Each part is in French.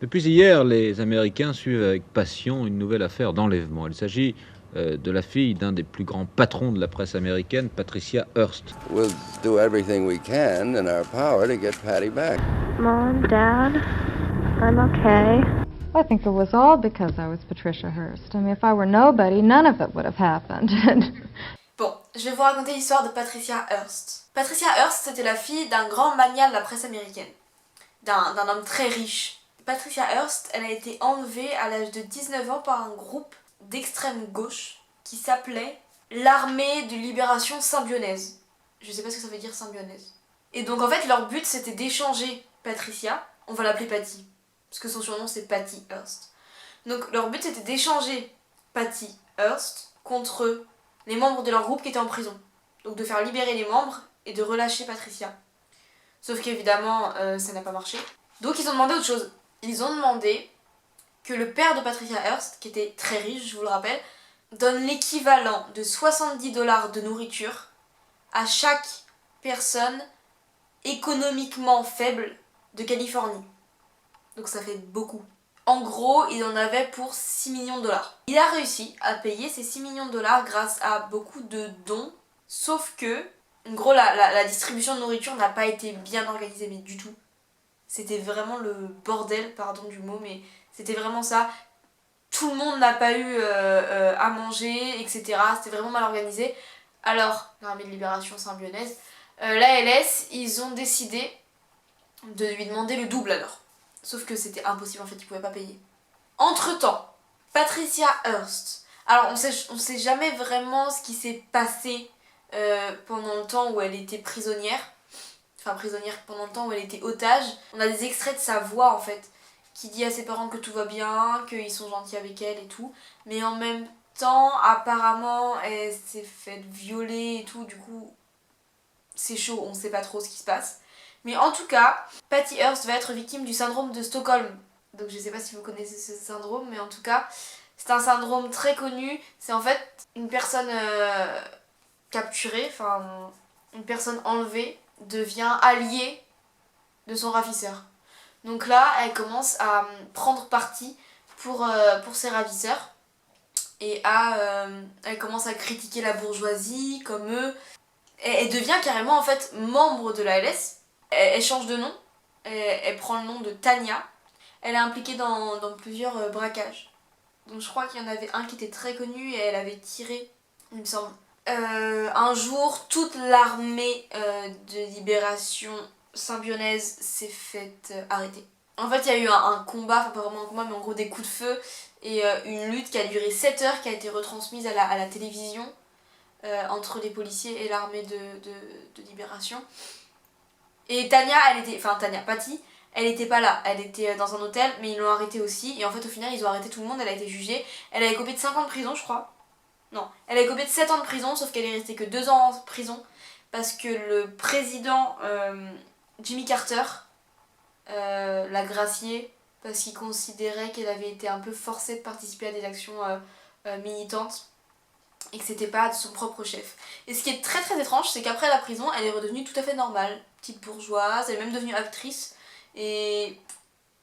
Depuis hier, les Américains suivent avec passion une nouvelle affaire d'enlèvement. Il s'agit de la fille d'un des plus grands patrons de la presse américaine, Patricia Hearst. We'll do everything we can in our power to get Patty back. Mom, Dad, I'm okay. I think it was all because I was Patricia Hearst. I mean, if I were nobody, none of it would have happened. Bon, je vais vous raconter l'histoire de Patricia Hearst. Patricia Hearst, c'était la fille d'un grand magnat de la presse américaine, d'un homme très riche. Patricia Hearst, elle a été enlevée à l'âge de 19 ans par un groupe d'extrême gauche qui s'appelait l'Armée de Libération Symbionnaise. Je sais pas ce que ça veut dire symbionnaise. Et donc en fait leur but c'était d'échanger Patricia, on va l'appeler Patty, parce que son surnom c'est Patty Hearst. Donc leur but c'était d'échanger Patty Hearst contre les membres de leur groupe qui étaient en prison. Donc de faire libérer les membres et de relâcher Patricia. Sauf qu'évidemment ça n'a pas marché. Donc ils ont demandé autre chose. Ils ont demandé que le père de Patricia Hearst, qui était très riche, je vous le rappelle, donne l'équivalent de 70 $ de nourriture à chaque personne économiquement faible de Californie. Donc ça fait beaucoup. En gros, il en avait pour 6 millions de dollars. Il a réussi à payer ces 6 millions de dollars grâce à beaucoup de dons, sauf que, en gros, la distribution de nourriture n'a pas été bien organisée, mais du tout. C'était vraiment le bordel, pardon du mot, mais c'était vraiment ça. Tout le monde n'a pas eu à manger, etc. C'était vraiment mal organisé. Alors, l'Armée de Libération Symbionnaise, l'ALS, ils ont décidé de lui demander le double alors. Sauf que c'était impossible, en fait, ils pouvaient pas payer. Entre-temps, Patricia Hearst. Alors, on sait jamais vraiment ce qui s'est passé pendant le temps où elle était prisonnière. Enfin, prisonnière pendant le temps où elle était otage. On a des extraits de sa voix, en fait, qui dit à ses parents que tout va bien, qu'ils sont gentils avec elle et tout. Mais en même temps, apparemment, elle s'est faite violer et tout, du coup, c'est chaud, on sait pas trop ce qui se passe. Mais en tout cas, Patty Hearst va être victime du syndrome de Stockholm. Donc je sais pas si vous connaissez ce syndrome, mais en tout cas, c'est un syndrome très connu. C'est en fait une personne capturée, enfin une personne enlevée, devient alliée de son ravisseur. Donc là, elle commence à prendre parti pour ses ravisseurs. Et elle commence à critiquer la bourgeoisie comme eux. Elle devient carrément en fait membre de la LS. Elle change de nom. Elle prend le nom de Tania. Elle est impliquée dans plusieurs braquages. Donc je crois qu'il y en avait un qui était très connu et elle avait tiré, il me semble. Un jour, toute l'armée de libération symbionnaise s'est faite arrêter. En fait, il y a eu un combat, enfin pas vraiment un combat, mais en gros des coups de feu et une lutte qui a duré 7 heures, qui a été retransmise à la télévision entre les policiers et l'armée de libération. Et Tania, Patty, elle était pas là, elle était dans un hôtel, mais ils l'ont arrêtée aussi. Et en fait, au final, ils ont arrêté tout le monde, elle a été jugée. Elle avait copé de 5 ans de prison, je crois. Non, elle avait copé de 7 ans de prison, sauf qu'elle est restée que 2 ans en prison. Parce que le président Jimmy Carter l'a graciée parce qu'il considérait qu'elle avait été un peu forcée de participer à des actions militantes et que c'était pas de son propre chef. Et ce qui est très très étrange, c'est qu'après la prison, elle est redevenue tout à fait normale, petite bourgeoise, elle est même devenue actrice et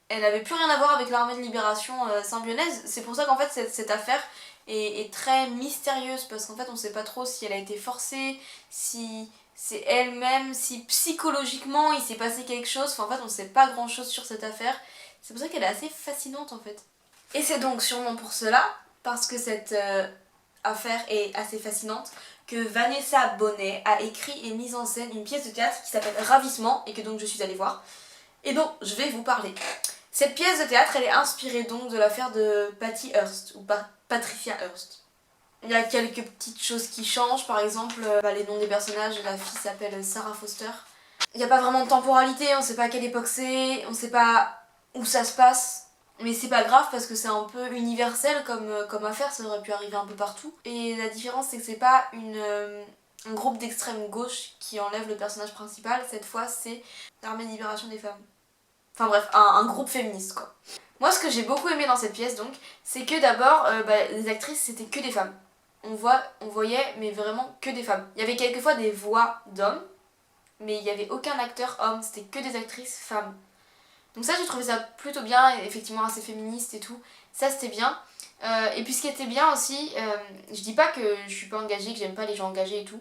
elle n'avait plus rien à voir avec l'armée de libération symbionnaise. C'est pour ça qu'en fait cette affaire est très mystérieuse parce qu'en fait on sait pas trop si elle a été forcée, si c'est elle-même, si psychologiquement il s'est passé quelque chose. Enfin en fait on sait pas grand chose sur cette affaire. C'est pour ça qu'elle est assez fascinante en fait. Et c'est donc sûrement pour cela, parce que cette affaire est assez fascinante, que Vanessa Bonet a écrit et mis en scène une pièce de théâtre qui s'appelle Ravissement et que donc je suis allée voir. Et donc je vais vous parler. Cette pièce de théâtre elle est inspirée donc de l'affaire de Patty Hearst ou Patricia Hearst. Il y a quelques petites choses qui changent, par exemple les noms des personnages, la fille s'appelle Sarah Foster. Il n'y a pas vraiment de temporalité, on sait pas à quelle époque c'est, on sait pas où ça se passe. Mais c'est pas grave parce que c'est un peu universel comme affaire, ça aurait pu arriver un peu partout. Et la différence c'est que c'est pas un groupe d'extrême gauche qui enlève le personnage principal, cette fois c'est l'Armée de Libération des Femmes. Enfin bref, un groupe féministe quoi. Moi ce que j'ai beaucoup aimé dans cette pièce donc, c'est que d'abord les actrices c'était que des femmes. On voyait mais vraiment que des femmes. Il y avait quelquefois des voix d'hommes, mais il n'y avait aucun acteur homme, c'était que des actrices femmes. Donc ça j'ai trouvé ça plutôt bien, et effectivement assez féministe et tout, ça c'était bien. Et puis ce qui était bien aussi, je dis pas que je suis pas engagée, que j'aime pas les gens engagés et tout,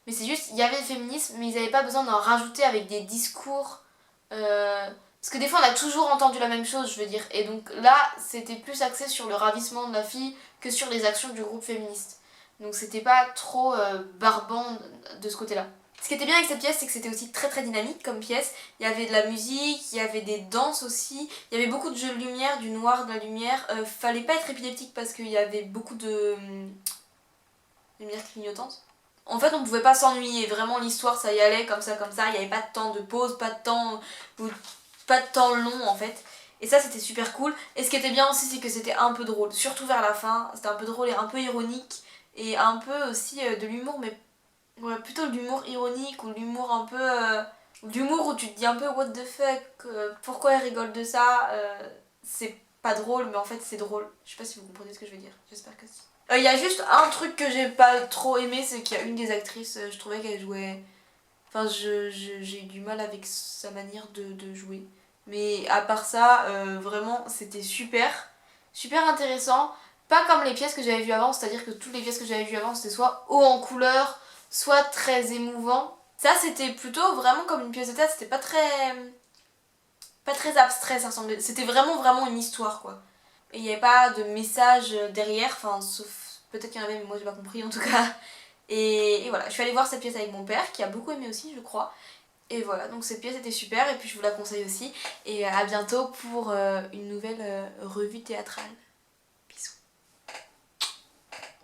mais c'est juste, il y avait le féminisme, mais ils n'avaient pas besoin d'en rajouter avec des discours, parce que des fois on a toujours entendu la même chose, je veux dire, et donc là c'était plus axé sur le ravissement de la fille que sur les actions du groupe féministe. Donc c'était pas trop barbant de ce côté-là. Ce qui était bien avec cette pièce, c'est que c'était aussi très très dynamique comme pièce. Il y avait de la musique, il y avait des danses aussi, il y avait beaucoup de jeux de lumière, du noir, de la lumière. Fallait pas être épileptique parce qu'il y avait beaucoup de lumière clignotante. En fait, on pouvait pas s'ennuyer, vraiment l'histoire ça y allait comme ça, il n'y avait pas de temps de pause, pas de temps long en fait. Et ça c'était super cool. Et ce qui était bien aussi, c'est que c'était un peu drôle, surtout vers la fin, c'était un peu drôle et un peu ironique. Et un peu aussi de l'humour, mais ouais, plutôt de l'humour ironique ou l'humour un peu... l'humour où tu te dis un peu what the fuck, pourquoi elle rigole de ça, c'est pas drôle mais en fait c'est drôle. Je sais pas si vous comprenez ce que je veux dire, j'espère que si. Il y a juste un truc que j'ai pas trop aimé, c'est qu'il y a une des actrices, je trouvais qu'elle jouait... Enfin j'ai eu du mal avec sa manière de jouer. Mais à part ça, vraiment c'était super intéressant. Pas comme les pièces que j'avais vues avant, c'est-à-dire que toutes les pièces que j'avais vues avant c'était soit haut en couleur, soit très émouvant. Ça c'était plutôt vraiment comme une pièce de théâtre, c'était pas très abstrait, ça ressemblait. C'était vraiment une histoire quoi. Et il n'y avait pas de message derrière, enfin sauf peut-être qu'il y en avait mais moi j'ai pas compris en tout cas. Et voilà, je suis allée voir cette pièce avec mon père qui a beaucoup aimé aussi je crois. Et voilà, donc cette pièce était super et puis je vous la conseille aussi. Et à bientôt pour une nouvelle revue théâtrale.